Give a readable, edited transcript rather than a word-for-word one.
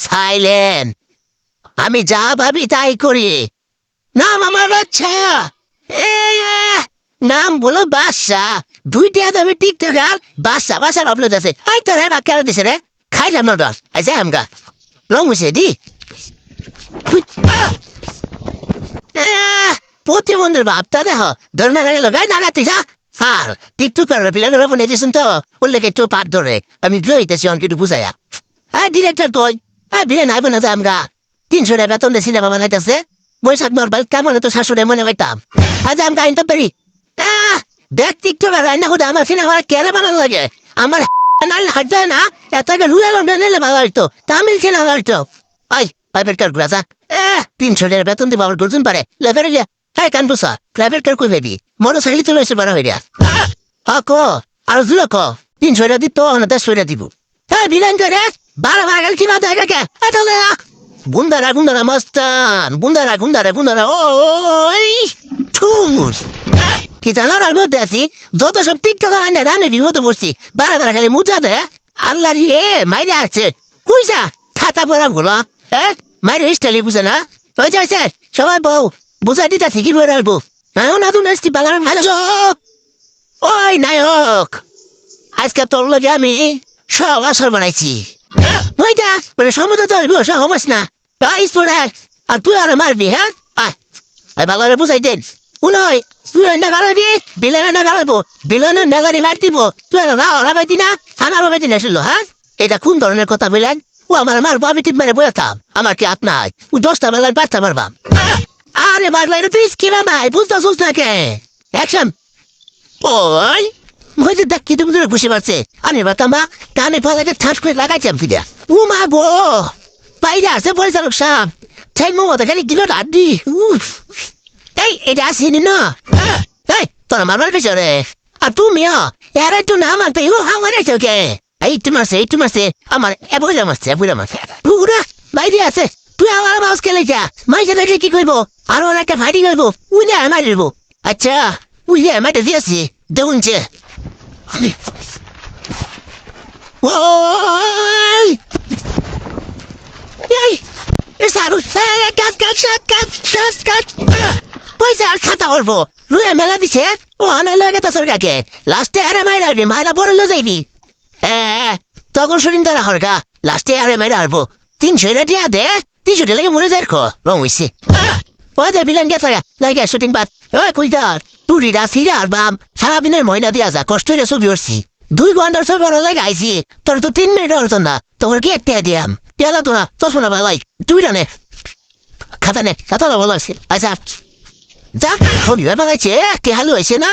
Silent. আমি যা ভাবি তাই করি। নাম আমার বাচ্চা। নাম বলো বাদশা। দুইটা দামি টিকটকার বাদশা বাসার আপলোড আছে। আই তোর এবার কেন দিছে রে? খাইলাম না দশ আইসা আমগা রং হয়েছে দি প্রতিবন্ধের ভাবটা দেখ ধরে না গেল গাই না তুই যা আর টিকটকার প্লেনের ফোন এসেছেন তো বললে একটু পাট ধরে আমি লইতেছি অনেক একটু বুঝাইয়া। হ্যাঁ ডিরেক্টর কই হ্যাঁ বিলে নাই বোনা তো আমরা 300 টাকা বেতন দিয়ে সিনেমা বানাইতেছে বৈশাখ নর্মাল কেমন তো শাশুড়ে মনে পাইতাম আজ আমি আইনতে পারি দেখ টিকটকার রান্না করে আমার সিনেমা কেন বানানো লাগে আমার নালে হাঁটতে না এত রুড়ে নিলে ভালো হইতো তামিল সিনেমা হইতো আই প্রাইভেট কার ঘুরা 300 টাকা বেতন দিব আবার গর্জন পারে লেভেলে গিয়া হ্যাঁ কান বুসা প্রাইভেট কার কই ভাবি মোটর সাইকেল চলে এসে বাড়া হইয়া ক আর জুলো ক 300 টাকা দিত 100 টাকা দিব হ্যাঁ বিলান করে 12 গেল কিনা দেখা কে গুন্দারা গুন্দারা মস্তান গুন্দারা গুন্দারা গুন্দারা ওই ঠুস কি জানার আর মধ্যে আছি যত সব টিকটক আনে রানে বিপদ বসছি 12 খালি মুচা দে আল্লাহ রে মাইরে আছে কুইসা খাতা পড়া গুলো হ্যাঁ মাইরে স্টাইলি বুঝে না ওই যাইছে সবাই বউ বুঝাই দিতা ঠিকই বই রাখবো না তুই নাচতি বাগান ভালো ওই নায়ক আজকে তোর লগে আমি সব আসর বানাইছি ওইটা মানে সমুদ্র তো হইব সহমস না আর তুই আর মারবি হ্যাঁ ভালো করে বুঝাই দেন উনয় তুই না গাড়াবি বিলানে না গাড়াবো বিলানে না গাড়ি মার দিব তুই রাবাইতি না আমার বাবাইতি না শুনলো হ্যাঁ এটা কোন ধরনের কথা বললেন ও আমার মারবো আমি ঠিক মেরে বইতাম আমার কি হাত নাই ও 10টা বেলায় বাচ্চা মারবাম আরে মারলাই তুই কি ভাই বুঝতে শুস না কে অ্যাকশন ওই মধ্যে দেখ কি তুমি খুশি পাচ্ছে আমি বাতাম বা কানে ফলাকে ঠাস করে লাগাইছিলাম ফিরে ও মা বো বাইরে আছে পরিচালক সাহেব তাই মমতা খালি দিল রাড্ডি এই এটা আসেনি না এই তোর মারবার পেছনে আর তুমি এর একটু না মারতে আমার কে এই তোমার আমার বুঝলাম আসছে পুরা বাইরে আছে তুই আমার মাউস খেলে যা মাইকে দেখে কি করবো আরো অনেকটা ফাইটিং করবো উইলে আমার দেবো আচ্ছা উইলে আমার দিয়েছি দেখুন যে খাতা করবো রুয়ে মেলা দিছে ও আনা লাগে তো সরকারকে লাস্টে আরে মাইরা মাইরা বড় লো যাইবি তখন শরীর তারা হরকা লাস্টে আরে মাইরা হারবো 300 টাকা দিয়া দে 300 টাকা লাগে মরে যায় রং হইছে ওদের বিলান গেছে লাগে শুটিং বাদ ওই কুইদার টুরিরা ফিরে আর বাম সারাদিনের ময়না দিয়া যা কষ্ট হয়ে ছবি উঠছি 2 ঘন্টার ছবি বড় লাগে আইসি তোর তো 3 মিনিট হতো না তোমার কি একটা দিয়াম পেলা তো না চশমা ভাই তুই জানে খাতা নে খাতা ভালো আছে আচ্ছা যা শনিবার বানাইছে কে হালু হয়েছে না